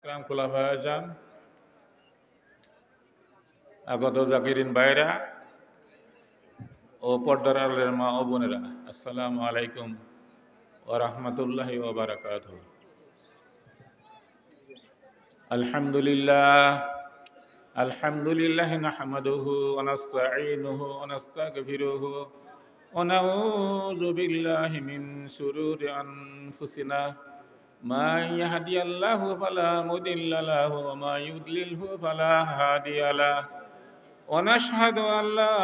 আকরাম খোলাফায়ে আযম, আগত জাকিরিন ভাইরা ও পর্দার আড়ালের মা ও বোনেরা, আসসালামু আলাইকুম ওয়া রাহমাতুল্লাহি ওয়া বারাকাতুহু। আলহামদুলিল্লাহ নাহমাদুহু ওয়া নাস্তাঈনুহু ওয়া নাস্তাগফিরুহু ওয়া নাউযু বিল্লাহি মিন শুরুরি আনফুসিনা মা ইয়াহদিয়াল্লাহু ফালা মুদিল্লা লাহু ওয়া মা ইউদ্লিলহু ফালা হাদিয়া লাহু ওয়া নাশহাদু আন লা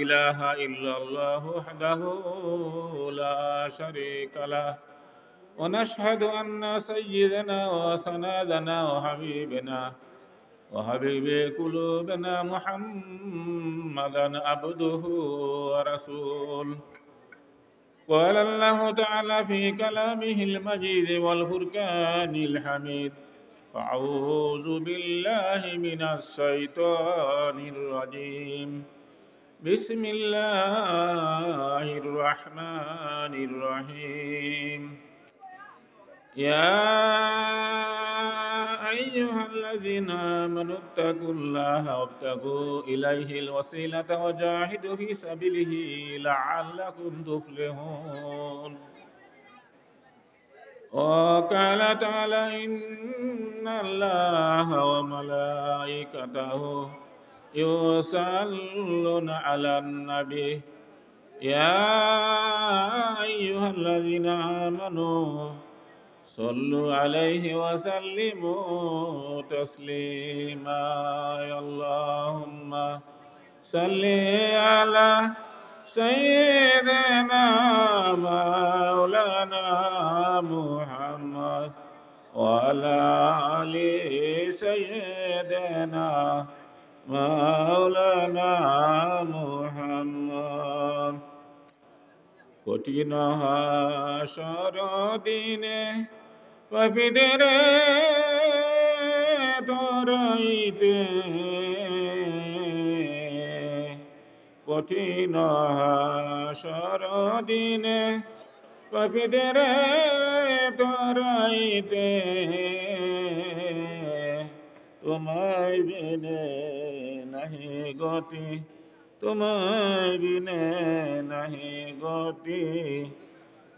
ইলাহা ইল্লাল্লাহু ওয়াহদাহু লা শারীকা লাহু ওয়া নাশহাদু আন্না সাইয়্যিদানা ওয়া সানাদানা ওয়া হাবিবানা ওয়া হাবিবে কুলুবিনা মুহাম্মাদান আবদুহু ওয়া রাসূলুহু। قال الله تعالى في كلامه المجيد والفرقان الحميد: أعوذ بالله من الشيطان الرجيم. بسم الله الرحمن الرحيم. يا أيها الذين آمنوا اتقوا الله وابتغوا إليه الوسيلة وجاهدوا في سبيله لعلكم تفلحون. وقال تعالى: إن الله وملائكته يصلون على النبي يا أيها الذين آمنوا صلوا عليه وسلموا تسليما. اللهم صل على سيدنا مولانا محمد وعلى آل سيدنا مولانا محمد. কঠিন হাসর দিনে পাপীদের ধরাইতে, কঠিন হাসর দিনে পাপীদের ধরাইতে, তোমায় বিনে নাহি গতি, তোমায় বিনে নাহি গতি।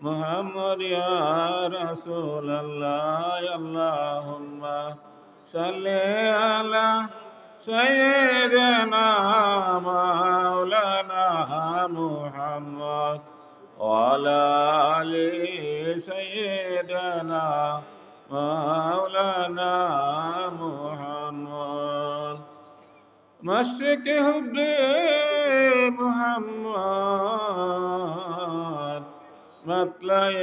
মুহাম্মদ ইয়া রাসূলুল্লাহ। আল্লাহুম্মা সাল্লি আলা সাইয়্যিদিনা মাওলানা মুহাম্মদ ওয়া আলা আলি সাইয়্যিদিনা মাওলানা মুহাম্মদ। مشرق حب محمد مطلع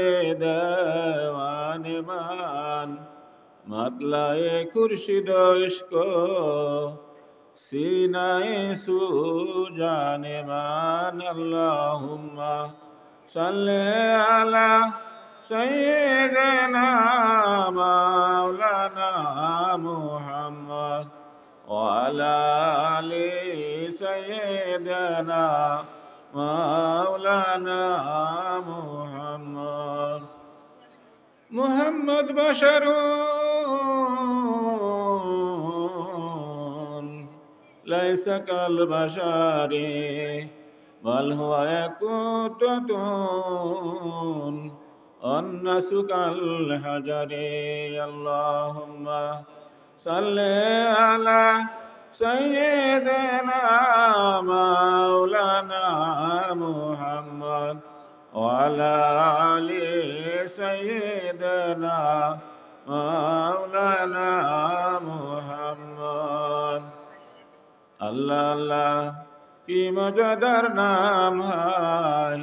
دیوان مان، مطلع خورشید عشق سینہ سوجان مان. اللهم صل على سيدنا مولانا محمد وعلى آل سيدنا مولانا محمد. محمد بشر ليس كالبشر بل هو يقوتة الناس كالحجر. اللهم صل على سيدنا مولانا محمد وعلى آل سيدنا مولانا محمد. আল্লাহ আল্লাহ কি মজাদার নাম হায়,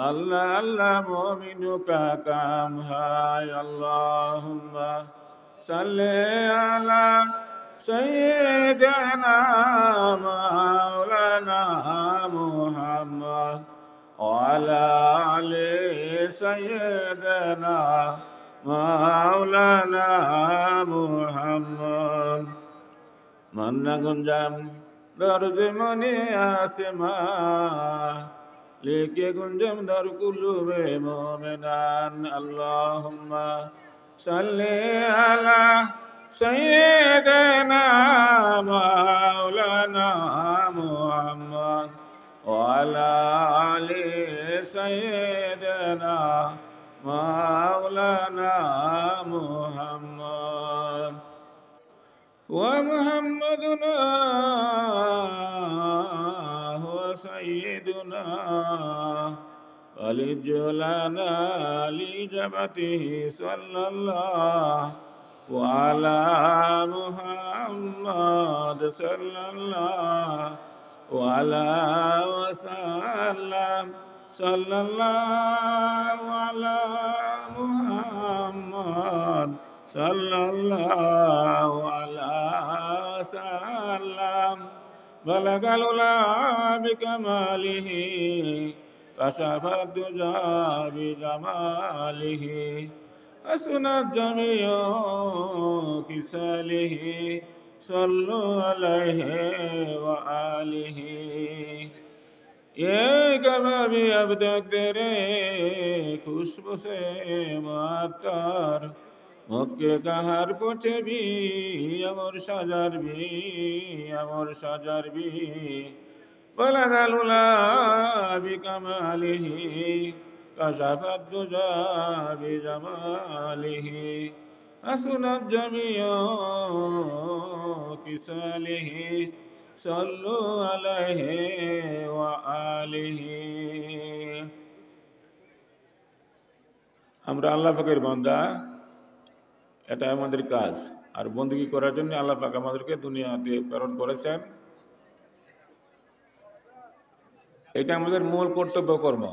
আল্লাহ আল্লাহ মুমিনু কা কাম হায়. আল্লাহুম্মা সাল্লি আলা সাইয়্যিদিনা মাওলানা মুহাম্মদ ওয়া আলা আলি সাইয়্যিদিনা মাওলানা মুহাম্মদ. মান্না গুঞ্জাম দরজে মনে আসমা লিখে গুঞ্জাম দর কুলুবে মুমিনান. আল্লাহুম্মা সাল্লি আলা সাইয়্যিদিনা মাওলানা মুহাম্মদ ওয়া আলা আলি সাইয়্যিদিনা মাওলানা মুহাম্মদ ওয়া মুহাম্মাদুনা হুয়া সাইয়্যিদুনা ألج لنا لجبته صلى الله وعلى محمد صلى الله وعلى وسلم صلى الله على محمد صلى الله على وسلم بلغ العلا بكماله كشف الدجى بجماله حسنت جميع خصاله صلوا عليه وآله ये कभी अब तक तेरे खुशबू से मातर मक्के का हर कुछ भी अमर शजर भी بلغ العلا بكماله كشف الدجى بجماله حسنت جميع خصاله صلوا عليه وآله আমরা আল্লাহ পাকের বান্দা, এটা আমাদের কাজ। আর বندگی করার জন্য আল্লাহ পাক আমাদেরকে দুনিয়াতে প্রেরণ করেছেন। এটা আমাদের মূল কর্তব্য কর্ম।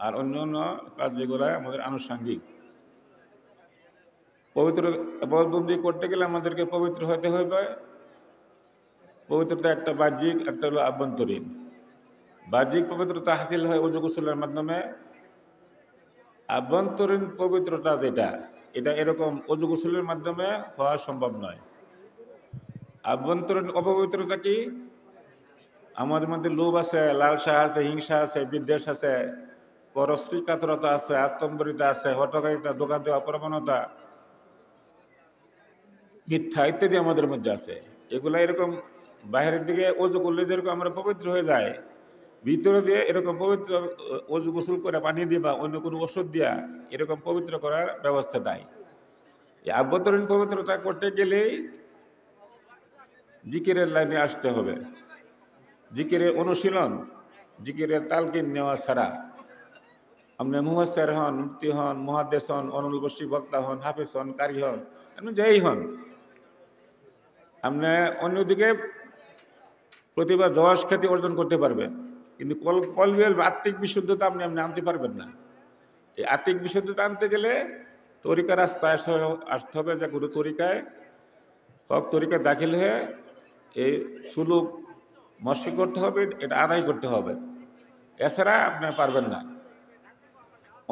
আর অন্যান্য কাজ যেগুলো আমাদের আনুষঙ্গিক। পবিত্র বন্দী করতে গেলে আমাদেরকে পবিত্র হতে হবে। পবিত্রতা একটা বাহ্যিক, একটা হলো আভ্যন্তরীণ। বাহ্যিক পবিত্রতা হাসিল হয় ওযু গোসলের মাধ্যমে। আভ্যন্তরীণ পবিত্রতা যেটা, এটা এরকম ওযু গোসলের মাধ্যমে হওয়া সম্ভব নয়। আভ্যন্তরীণ অপবিত্রতা কি? আমাদের মধ্যে লোভ আছে, লালসা আছে, হিংসা আছে, বিদ্বেষ আছে, পরশ্রী কাতরতা আছে, আত্মম্বরিতা আছে, হঠকারিতা, ধোঁকা দেওয়া, প্রবণতা, মিথ্যা ইত্যাদি আমাদের মধ্যে আছে। এগুলা এরকম বাইরের দিকে ওযু করলে যেরকম আমরা পবিত্র হয়ে যাই, ভিতরে দিয়ে এরকম পবিত্র ওযু গোসল করে পানি দিয়ে বা অন্য কোনো ওষুধ দিয়া এরকম পবিত্র করার ব্যবস্থা নাই। এই আভ্যন্তরীণ পবিত্রতা করতে গেলেই জিকিরের লাইনে আসতে হবে। জিকিরের অনুশীলন, জিকিরের তালকিন নেওয়া ছাড়া আপনি মুহাসসির হন, মুফতি হন, মুহাদ্দিস হন, অনুলবসী বক্তা হন, হাফেজ হন, কারি হন, আপনি যেই হন, আপনি অন্যদিকে প্রতিভা যশ খ্যাতি অর্জন করতে পারবেন, কিন্তু কলবের আত্মিক বিশুদ্ধতা আপনি আনতে পারবেন না। এই আত্মিক বিশুদ্ধতা আনতে গেলে তরিকা রাস্তায় আসতে হবে, যে গুরু তরিকায় হক তরিকায় দাখিল হয়ে এই সুলুক মশক করতে হবে, এটা আদায় করতে হবে। এছাড়া আপনি পারবেন না।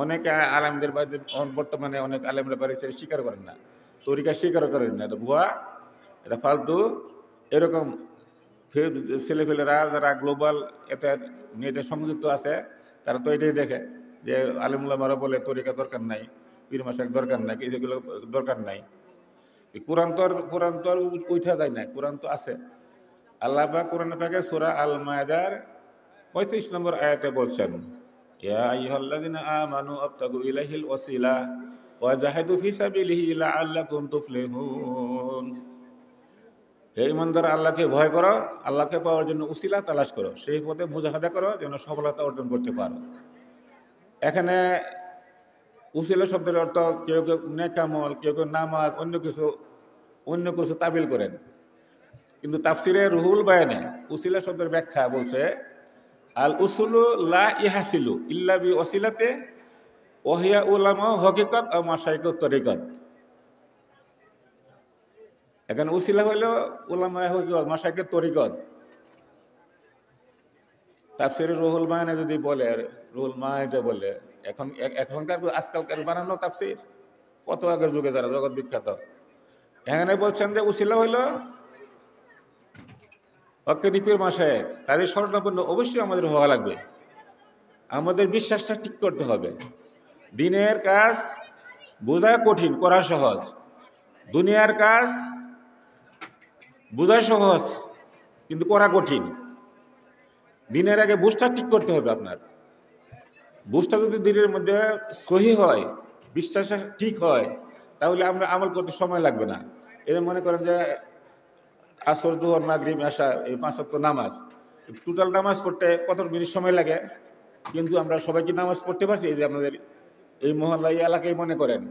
অনেকে আলেমদের বাড়িতে বর্তমানে অনেক আলেমরা বাড়িতে স্বীকার করেন না, তরিকা স্বীকার করেন না, এটা ভুয়া, এটা ফালতু। এরকম ছেলেপেলেরা যারা গ্লোবাল এতে নেটে সংযুক্ত আছে, তারা তো এটাই দেখে যে আলেমুলামারা বলে তরিকা দরকার নাই, পীর মাশাক দরকার নাই, যেগুলো দরকার নাই। কোরআন তো উঠা যায় না, কোরআন তো আছে। আল্লাহ পাক কোরআন পাকে সূরা আল মায়েদার 35 নম্বর আয়াতে বলছেন, ইয়া আইয়ুহাল্লাযিনা আমানু আবতাগু ইলাইহিল ওয়াসিলা ওয়া জাহিদু ফি সাবিলিহি লাআল্লাকুম তুফলিহুন। হে ঈমানদার, আল্লাহকে ভয় করো, আল্লাহকে পাওয়ার জন্য উসিলা তালাশ করো, সেই পথে মুজাহাদা করো যেন সফলতা অর্জন করতে পারো। এখানে উসিলা শব্দের অর্থ কেউ কেউ নেক আমল, কেউ কেউ নামাজ, অন্য কিছু তাবিল করেন। কিন্তু তাফসিরে রুহুল বায়ানে উসিলা শব্দের ব্যাখ্যা বলছে, আল উসুলু লা ইহাসিলু ইল্লা বি ওয়াসিলাতে ওহিয়া উলামা হকিকত ও মাশাইখুত তরিকত। এখানে উসিলা হইল উলামা হকিকত, মাশাইখুত তরিকত। তাফসিরে রুহুল বায়ানে যদি বলে, রুহুল মায়ানে বলে, এখনকার আজকালকার বানানো তাফসির কত আগের যুগে যারা জগৎ বিখ্যাত, এখানে বলছেন যে উসিলা হইল পীর মাশায়েখ, তাদের শরণাপন্ন অবশ্যই আমাদের হওয়া লাগবে। আমাদের বিশ্বাসটা ঠিক করতে হবে। দিনের কাজ বোঝা কঠিন, করা সহজ। দুনিয়ার কাজ বোঝা সহজ কিন্তু করা কঠিন। দিনের আগে বুঝটা ঠিক করতে হবে আপনার। বুঝটা যদি দিনের মধ্যে সহি হয়, বিশ্বাস ঠিক হয়, তাহলে আমরা আমল করতে সময় লাগবে না। এর মনে করেন যে আসর, জোহর, মাগরিব, এশা, এই 5 ওয়াক্ত নামাজ, টোটাল নামাজ পড়তে কত মিনিট সময় লাগে, কিন্তু আমরা সবাই কি নামাজ পড়তে পারছি? এই যে আমাদের এই মহল্লা, এই এলাকায় মনে করেন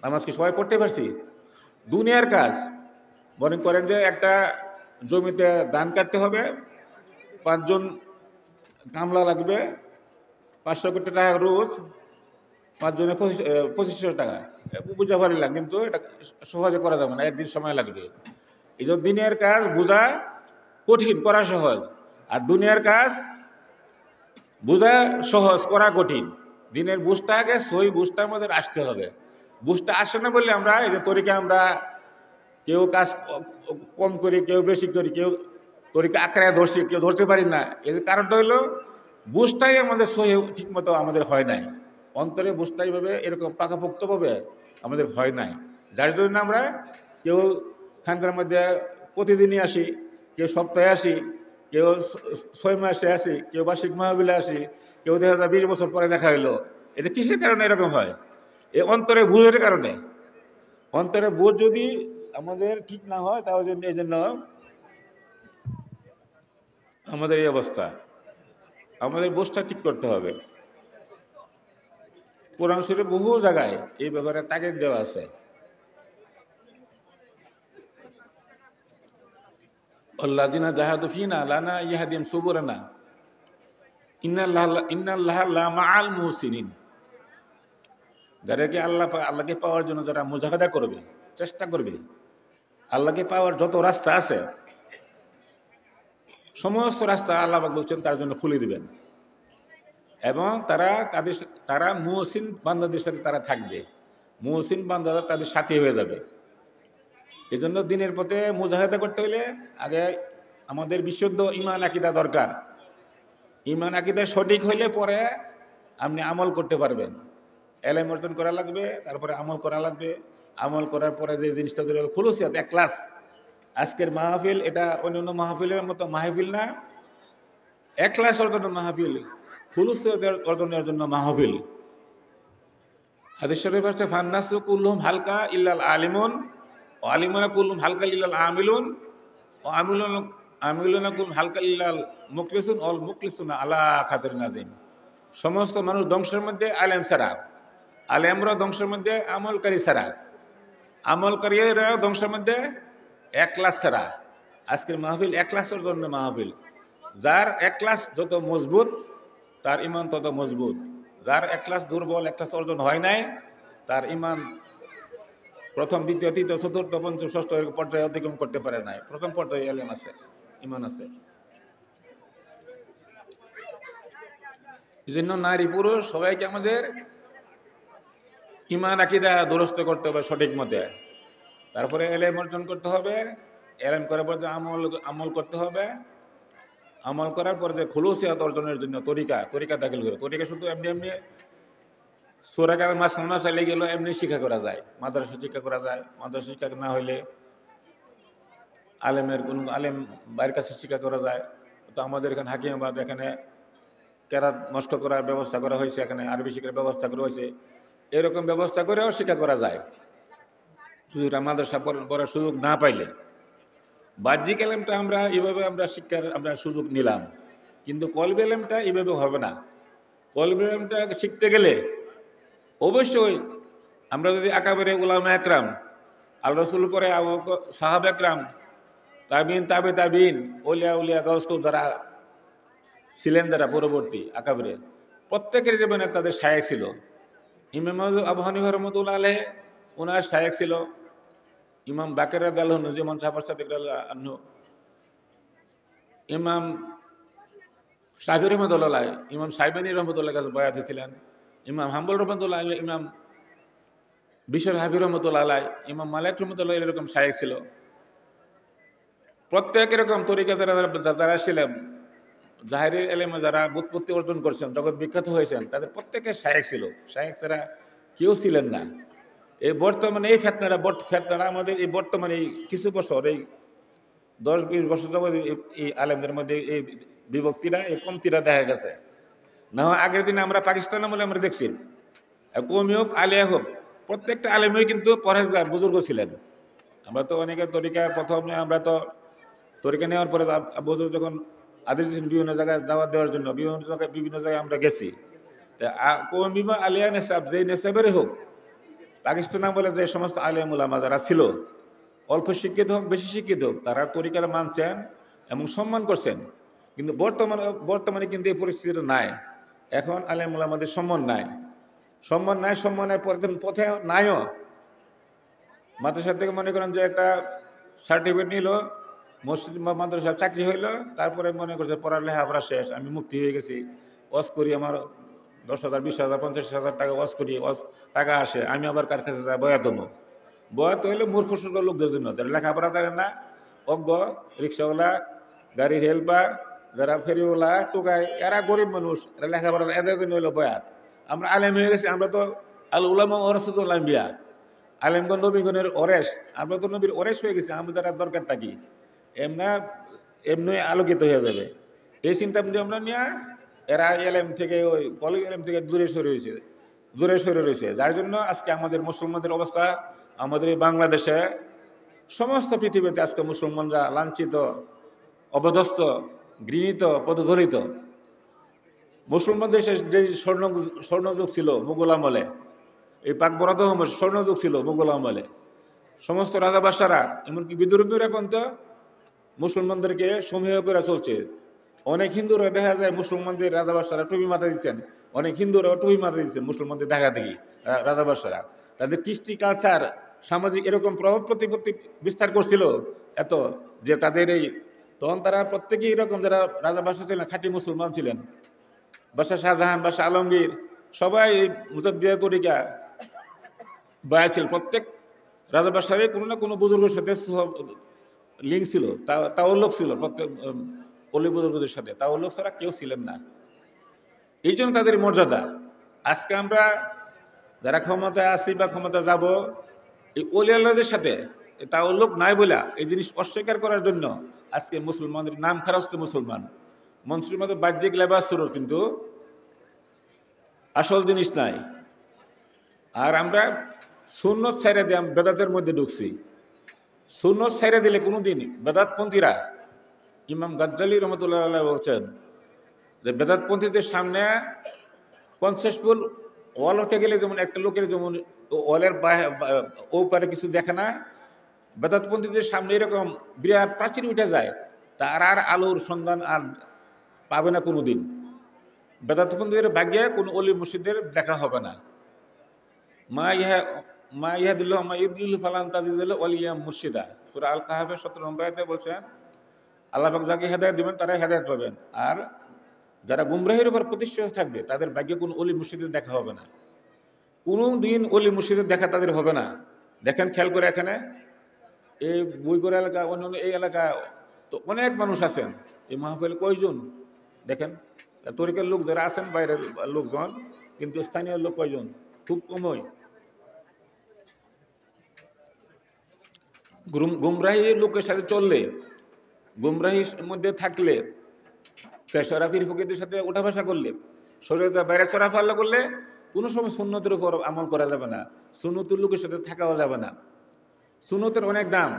নামাজ কি সবাই পড়তে পারছি? দুনিয়ার কাজ মনে করেন যে একটা জমিতে ধান কাটতে হবে, 5 জন কামলা লাগবে, 500 কোটি টাকা রোজ, 5 জনে 2500 টাকা। বুঝা পারিলাম, কিন্তু এটা সহজে করা যাবে না, একদিন সময় লাগবে। এই যে দিনের কাজ বোঝা কঠিন, করা সহজ। আর দুনিয়ার কাজ বোঝা সহজ, করা কঠিন। দিনের বুঝটা আগে সই বুঝটা আমাদের আসতে হবে। বুঝটা আসে না বললে আমরা এই যে তরিকা, আমরা কেউ কাজ কম করি, কেউ বেশি করি, কেউ তরিকা আঁকড়ায় ধরছি, কেউ ধরতে পারি না। এর কারণটা হইলো বুঝটাই আমাদের সহি ঠিক মতো আমাদের হয় নাই। অন্তরে বুঝটা এইভাবে এরকম পাকাপোক্তভাবে আমাদের হয় নাই, যার জন্য আমরা কেউ খানকার মধ্যে প্রতিদিনই আসি, কেউ সপ্তাহে আসি, কেউ 6 মাসে আসি, কেউ বার্ষিক মাহফিলে আসি, কেউ দেখা যায় 20 বছর পরে দেখা হইলো। এটা কিসের কারণে এরকম হয়? এই অন্তরে বুঝের কারণে। অন্তরে বুঝ যদি আমাদের ঠিক না হয়, তাহলে এই জন্য আমাদের এই অবস্থা। আমাদের বুঝটা ঠিক করতে হবে। কোরআন শরীফে বহু জায়গায় এই ব্যাপারে তাগিদ দেওয়া আছে। আল্লাযিনা জাহাদু ফিনা লানা ইয়াহদিম সুবুরানা ইন্নাল্লাহা লা মাআল মুহসিনিন। যাদেরকে আল্লাহকে পাওয়ার জন্য যারা মুজাহাদা করবে, চেষ্টা করবে, আল্লাহকে পাওয়ার যত রাস্তা আছে সমস্ত রাস্তা আল্লাহ পাক বলছেন তার জন্য খুলে দিবেন। এবং তারা মুহসিন বান্দাদের সাথে তারা থাকবে, মুহসিন বান্দারা তাদের সাথী হয়ে যাবে। এই জন্য দিনের পথে মুজাহাদা করতে হলে আগে আমাদের বিশুদ্ধ ঈমান আকীদা দরকার। ঈমান আকীদা সঠিক হইলে পরে আপনি আমল করতে পারবেন। এলেম অর্জন করা লাগবে, তারপরে আমল করা লাগবে। আমল করার পরে যে জিনিসটা খুলুসিয়াত, ইখলাস। আজকের মাহফিল এটা অন্যান্য মাহফিলের মতো মাহফিল না, ইখলাস অর্জনের মাহফিল, খুলুসিয়াত অর্জনের জন্য মাহফিল। হাদিস শরীফ আছে ফান্নাসু কুল্লুহুম হালকা ইল্লাল আলিমুন ও আলিমুনা কুল্লুহুম হালকা ইল্লাল আমিলুন ও আমিলুনা কুল্লুহুম হালকা ইল্লাল মুখলিসুন অল মুখলিসুনা আলা খাতির নাজিম। সমস্ত মানুষ ধ্বংসের মধ্যে আলেম ছাড়া, আলেমরা ধ্বংসের মধ্যে আমলকারী ছাড়া, আমলকারীরা ধ্বংসের মধ্যে ইখলাস ছাড়া। আজকের মাহফিল ইখলাসের জন্য মাহফিল। যার ইখলাস যত মজবুত তার ঈমান তত মজবুত। যার ইখলাস দুর্বল, ইখলাস অর্জন হয় নাই, তার ঈমান প্রথম, দ্বিতীয়, তৃতীয়, চতুর্থ, পঞ্চম, ষষ্ঠ পর্যায়ে অতিক্রম করতে পারে নাই। প্রথম পর্যায়ে ইলম আছে, ঈমান আছে। এই জন্য নারী পুরুষ সবাইকে আমাদের ঈমান আকীদা দুরস্ত করতে হবে সঠিক মতে। তারপরে ইলম অর্জন করতে হবে, ইলম করার পর যে আমল করতে হবে, আমল করার পর যে খুলুসিয়াত অর্জনের জন্য তরিকা দাখিল করে। তরিকা শুধু এমনি এমনি সূরা কালাম মাসনা চাইলে গেল এমনি শিক্ষা করা যায়, মাদ্রাসা শিক্ষা করা যায়। মাদ্রাসা শিক্ষা না হইলে আলেম বাইরের কাছে শিক্ষা করা যায়। তো আমাদের এখানে হাকিমাবাদ, এখানে কেরাত নষ্ট করার ব্যবস্থা করা হয়েছে, এখানে আরবি শিক্ষার ব্যবস্থা করা হয়েছে। এরকম ব্যবস্থা করেও শিক্ষা করা যায়, শুধু মাদ্রাসা পড়ার সুযোগ না পাইলে। বাহ্যিক এলেমটা আমরা এইভাবে শিক্ষার সুযোগ নিলাম, কিন্তু কলবে এলেমটা এইভাবে হবে না। কলবে এলেমটা শিখতে গেলে অবশ্যই আমরা যদি আকাবেরে উলামা একরাম, আল্লাহ রাসূল পরে সাহাবা একরাম, তাবিন, তাবিন, ওলিয়া উলিয়া গাউস যারা ছিলেন, যারা পরবর্তী আকাবেরে, প্রত্যেকের জীবনে তাদের শায়েখ ছিল। ইমাম আবু হানিফা রাহমাতুল্লাহ আলাইহি ওনার শায়েখ ছিল ইমাম বাকের রাদিয়াল্লাহু আনহু, যেমন জাফর সাদিক রাদিয়াল্লাহু আনহু, ইমাম শাফিঈ রাহমাতুল্লাহ আলাইহি, ইমাম শাইবানী রাহমাতুল্লাহ কাছে বয়াত হয়েছিলেন, ইমাম হাম্বল রাহমাতুল্লাহ আলাইহি, ইমাম বিশর হাফি রাহমাতুল্লাহ আলাইহি, ইমাম মালিক রাহমাতুল্লাহ আলাইহি, এরকম শায়েখ ছিল। প্রত্যেক এরকম তরিকা যারা ছিলেন, জাহেরি এলেমে যারা বুৎপত্তি অর্জন করছেন, জগৎ বিখ্যাত হয়েছেন, তাদের প্রত্যেকের শায়েখ ছিল। শায়েখ ছাড়া কেউ ছিলেন না। এই বর্তমানে এই ফেতনাটা আমাদের এই বর্তমানে এই কিছু বছর, এই 10-20 বছর যাবত এই আলেমদের মধ্যে এই বিভক্তিটা, এই কমতিটা দেখা গেছে। না হয় আগের দিনে আমরা পাকিস্তান আমলে আমরা দেখছি, কৌমি হোক আলিয়া হোক, প্রত্যেকটা আলেমই কিন্তু পরহেজগার বুজুর্গ ছিলেন। আমরা তো অনেকে তরিকা প্রথমে আমরা তো তরিকা নেওয়ার পরে বুজুর্গ যখন আদেশ দিয়েছেন বিভিন্ন জায়গায় দাওয়াত দেওয়ার জন্য, বিভিন্ন জায়গায় আমরা গেছি। কৌমি বা আলিয়া নেশাব, যে নেশাবেরই হোক, পাকিস্তান আমলে যে সমস্ত আলিয়া মুলামা যারা ছিল, অল্প শিক্ষিত হোক বেশি শিক্ষিত হোক, তারা তরিকাটা মানছেন এবং সম্মান করছেন। কিন্তু বর্তমানে কিন্তু এই পরিস্থিতিটা নাই। এখন আলেম ওলামাদের সম্মান নাই, সম্মানের পথে নাইও। মাদ্রাসা থেকে মনে করেন যে একটা সার্টিফিকেট নিল, মসজিদ বা মাদ্রাসা চাকরি হইল, তারপরে মনে করছে পড়ালেখা আমরা শেষ, আমি মুক্তি হয়ে গেছি, ওয়াজ করি, আমার 10,000 20,000 50,000 টাকা ওয়াজ করি, টাকা আসে, আমি আবার কার কাছে যাই বয়াত হবো। বয়াত হইলে মূর্খ সূর্খ লোকদের জন্য, যারা লেখাপড়া জানে না, অজ্ঞ, রিক্সাওয়ালা, গাড়ির হেল্পার, যারা ফেরিওয়ালা, টোকাই, এরা গরিব মানুষ, এরা লেখাপড়া, এদের জন্য হইলো বয়াত। আমরা আলেম হয়ে গেছি, আমরা তো আল উলামা ওয়ারাসাতুল আম্বিয়া, আলেমগণ নবীগণের ওরেস, আমরা তো নবীর ওরেস হয়ে গেছি, আমাদের আর দরকারটা কি? এমনি আলোকিত হয়ে যাবে এই চিন্তা আমরা নিয়ে এরা এলএম থেকে, ওই কলেজ এলএম থেকে দূরে সরে রয়েছে, যার জন্য আজকে আমাদের মুসলমানদের অবস্থা, আমাদের এই বাংলাদেশে, সমস্ত পৃথিবীতে আজকে মুসলমানরা লাঞ্ছিত, অবদস্থ, ঘৃণিত, পদধরিত। মুসলমানদের যে স্বর্ণযুগ ছিল মুঘল আমলে, এই পাক বরাদ স্বর্ণযুগ ছিল মুঘল আমলে, সমস্ত রাজা বাদশারা, এমনকি বিদ্রোহীরা পর্যন্ত মুসলমানদেরকে সমীহ করে চলছে। অনেক হিন্দুরা দেখা যায় মুসলমানদের রাজা বাদশারা টুপি মাথা দিচ্ছেন, অনেক হিন্দুরাও টুপি মাথা দিচ্ছেন মুসলমানদের দেখা দেখি রাজা বাদশারা। তাদের কৃষ্টি কালচার, সামাজিক এরকম প্রভাব প্রতিপত্তি বিস্তার করছিল এত, যে তাদের এই তখন তারা প্রত্যেকেই এরকম, যারা রাজা বাদশা ছিলেন খাঁটি মুসলমান ছিলেন, বাদশা শাহজাহান, বাদশা আলমগীর, সবাই মুজাদ্দিয়া তরিকা বয়া ছিল। প্রত্যেক রাজা বাদশারে কোনো না কোনো বুজুর্গের সাথে লিঙ্ক ছিল, তাওল্লুক ছিল, প্রত্যেক অলি বুজুর্গদের সাথে তাওল্লুক ছাড়া কেউ ছিলেন না। এই জন্য তাদের মর্যাদা। আজকে আমরা যারা ক্ষমতায় আসি বা ক্ষমতা যাব, এই অলি আল্লাহদের সাথে তাওল্লুক নাই বলে এই জিনিস অস্বীকার করার জন্য আজকে মুসলমানদের নাম খারাপ মুসলমান, মনসুর মতো বাহ্যিক লেবাস শুরু, কিন্তু আসল জিনিস নাই। আর আমরা সুন্নত ছাইরা দিয়ে বেদাতের মধ্যে ঢুকছি। সুন্নত ছাইরা দিলে কোনোদিন বেদাতপন্থীরা, ইমাম গাজ্জালি রহমতুল্লাহ আলাইহি বলছেন যে বেদাতপন্থীদের সামনে 50 ফুট ওয়াল উঠে গেলে যেমন একটা লোকের যেমন ওয়ালের ও পারে কিছু দেখে না, বেদাতপন্থীদের সামনে এরকম বিরাট প্রাচীর উঠে যায়, তার আর আলোর সন্ধান আর পাবে না কোনোদিন। বেদাতপন্থীদের ভাগ্যে কোনো অলি মুর্শিদের দেখা হবে না। মা ইয়াহাদিল্লাহু মা ইউদ্দিল্লাহু ফালান তাজিদ ওয়ালিয়া মুর্শিদা, সূরা আল কাহাফের 17 নম্বর আয়াতে বলছেন, আল্লাহ পাক যাকে হেদায়েত দিবেন তারাই হেদায়েত পাবেন, আর যারা গুমরাহির উপর প্রতিষ্ঠিত থাকবে তাদের ভাগ্যে কোনো অলি মুর্শিদের দেখা হবে না। কোনো দিন অলি মুর্শিদের দেখা তাদের হবে না। দেখেন, খেয়াল করে, এখানে এই বইগড় এলাকা, অন্যান্য এই এলাকা তো অনেক মানুষ আছেন, এই মাহফিল কয়জন দেখেন, তরিকার লোক যারা আছেন বাইরের লোকজন, কিন্তু স্থানীয় লোক কয়জন? খুব কমই। গুমরাহী লোকের সাথে চললে, গুমরাহির মধ্যে থাকলে, পেশারা পীর ফকিরদের সাথে উঠা বসা করলে, শরীয়তের বাইরে চলাফেরা করলে কোনো সময় সুন্নতের উপর আমল করা যাবে না, সুন্নতের লোকের সাথে থাকাও যাবে না। সুন্নতের অনেক দাম।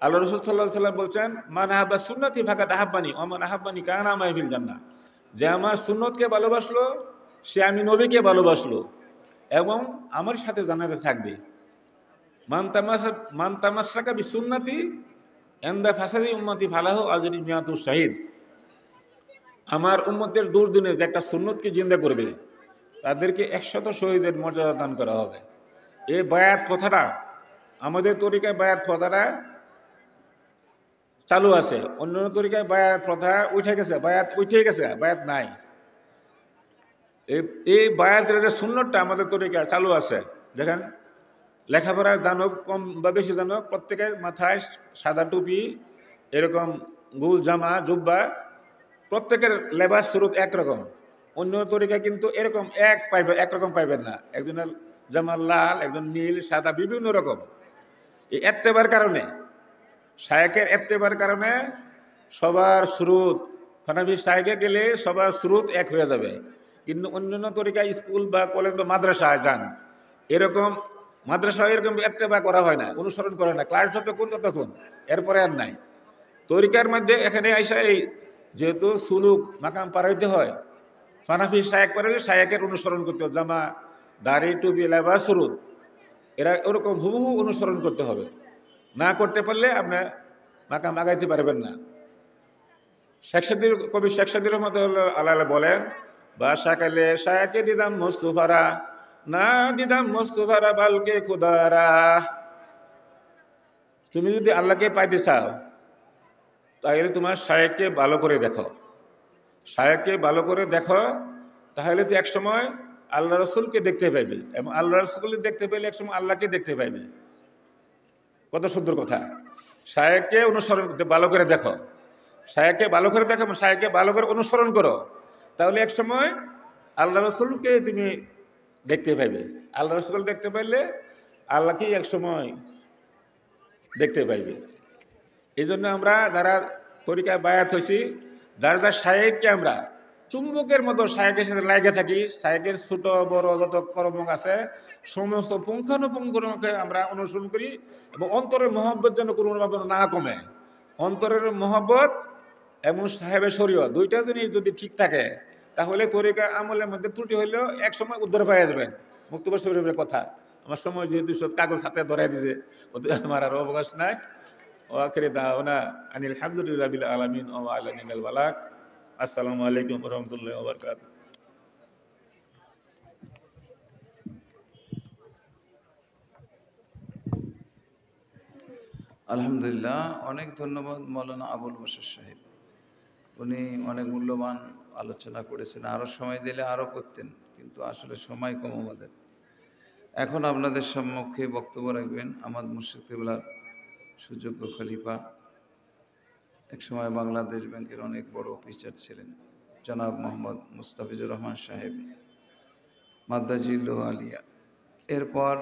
আল্লাহ রাসূল সাল্লাল্লাহু আলাইহি ওয়াসাল্লাম বলছেন, মান আহাব্বা সুন্নতি ফাকাদ আহাব্বানি ওয়া মান আহাব্বানি কানা মাই ফিল জান্নাহ। যে আমার সুন্নতকে ভালোবাসলো সে আমি নবীকে ভালোবাসলো এবং আমার সাথে জান্নাতে থাকবে। মান তামাসসাকা বিসুন্নতি ইনদা ফাসাদি উম্মতি ফালাহু আজরি মিয়াতু শাহিদ। আমার উম্মতের দুর্দিনে যে একটা সুন্নতকে জিন্দা করবে তাদেরকে 100 শহীদের মর্যাদা দান করা হবে। এই বায়াত প্রথাটা, আমাদের তরিকায় বায়াত প্রথাটা চালু আছে, অন্যান্য তরিকায় বায়াত প্রথা উঠে গেছে, বায়াত নাই। এই বায়াতের যে সুন্নতটা আমাদের তরিকায় চালু আছে। দেখেন, লেখাপড়া জানুক কম বা বেশি জানুক, প্রত্যেকের মাথায় সাদা টুপি, এরকম গোল জামা জুব্বা, প্রত্যেকের লেবাস স্রোত একরকম। অন্য তরিকা কিন্তু এরকম একরকম পাইবেন না। একজনের যেমন লাল, একজন নীল, সাদা, বিভিন্ন রকম। এই এত্তেবার কারণে, শায়েকের এত্তেবার কারণে সবার স্রোত, হানাফি শায়েকে গেলে সবার স্রোত এক হয়ে যাবে। কিন্তু অন্যান্য তরিকা স্কুল বা কলেজ বা মাদ্রাসায় যান, এরকম মাদ্রাসায় এরকম এত্তেবা করা হয় না, অনুসরণ করে না, ক্লাস যতক্ষণ ততক্ষণ, এরপরে আর নাই। তরিকার মধ্যে এখানে আইসা এই যেহেতু সুলুক মাকাম পারাইতে হয়, হানাফি শায়েক পারাইলে শায়েকের অনুসরণ করতে হবে, জামা, দাড়ি, টুপি, লেবা, সুরুত, এরা ওরকম হুবহু অনুসরণ করতে হবে। না করতে পারলে আপনার মাকাম আগাইতে পারবেন না। কবি শেখ সাদির রহমতুল্লাহ আল্লাহ বলেন, বা শাকালে শায়াকে দিদাম মুস্তুফারা, না দিদাম মুস্তুফারা বালকে খুদারা। তুমি যদি আল্লাহকে পাইতে চাও তাহলে তোমার শায়েককে ভালো করে দেখো, শায়েককে ভালো করে দেখো, তাহলে তো একসময় আল্লাহ রসুলকে দেখতে পাইবে, এবং আল্লাহ রসুলকে দেখতে পাইলে একসময় আল্লাহকে দেখতে পাইবে। কত সুন্দর কথা। শায়েককে অনুসরণ করতে ভালো করে দেখো, শায়েককে ভালো করে দেখো, শায়েককে ভালো করে অনুসরণ করো, তাহলে এক সময় আল্লাহ রসুলকে তুমি দেখতে পাইবে। আল্লাহ রসুল দেখতে পাইলে আল্লাহকেই এক সময় দেখতে পাইবে। এই জন্য আমরা যারা তরিকায় বায়াত হয়েছি, যারা শায়েককে আমরা চুম্বকের মতো শায়েকের সাথে লাগে থাকি, শায়েকের ছোট বড় যত কর্ম আছে সমস্ত পুঙ্খানুপুঙ্খকে আমরা অনুসরণ করি, এবং অন্তরের মহব্বত যেন কোনোভাবে না কমে। অন্তরের মহব্বত এবং সাহেবের শরীয়ত দুইটা জিনিস যদি ঠিক থাকে, তাহলে তরিকার আমলের মধ্যে ত্রুটি হইলেও এক সময় উদ্ধার পাওয়া যাবেন। মুক্তবা শরীফের কথা, আমার সময় যেহেতু কাগজ হাতে ধরাই দিছে, ওদের আমার আর অবকাশ নাই। ওয়াখির দাওয়ানা আনিল হামদুলিল্লাহি রাব্বিল আলামিন ওয়া আলা নিল বালাক। আসসালামু আলাইকুম ওয়া রাহমাতুল্লাহি ওয়া বারাকাতুহু। আলহামদুলিল্লাহ, অনেক ধন্যবাদ মৌলানা আবুল বশর সাহেব। উনি অনেক মূল্যবান আলোচনা করেছেন, আরও সময় দিলে আরও করতেন, কিন্তু আসলে সময় কম আমাদের। এখন আপনাদের সম্মুখে বক্তব্য রাখবেন আমাদ মুর্শিদ কিবলার সুযোগ্য খলিফা, একসময় বাংলাদেশ ব্যাংকের অনেক বড় অফিসার ছিলেন, জনাব মোহাম্মদ মুস্তাফিজুর রহমান সাহেব, মাদ্দাজিল্লু আলিয়া। এরপর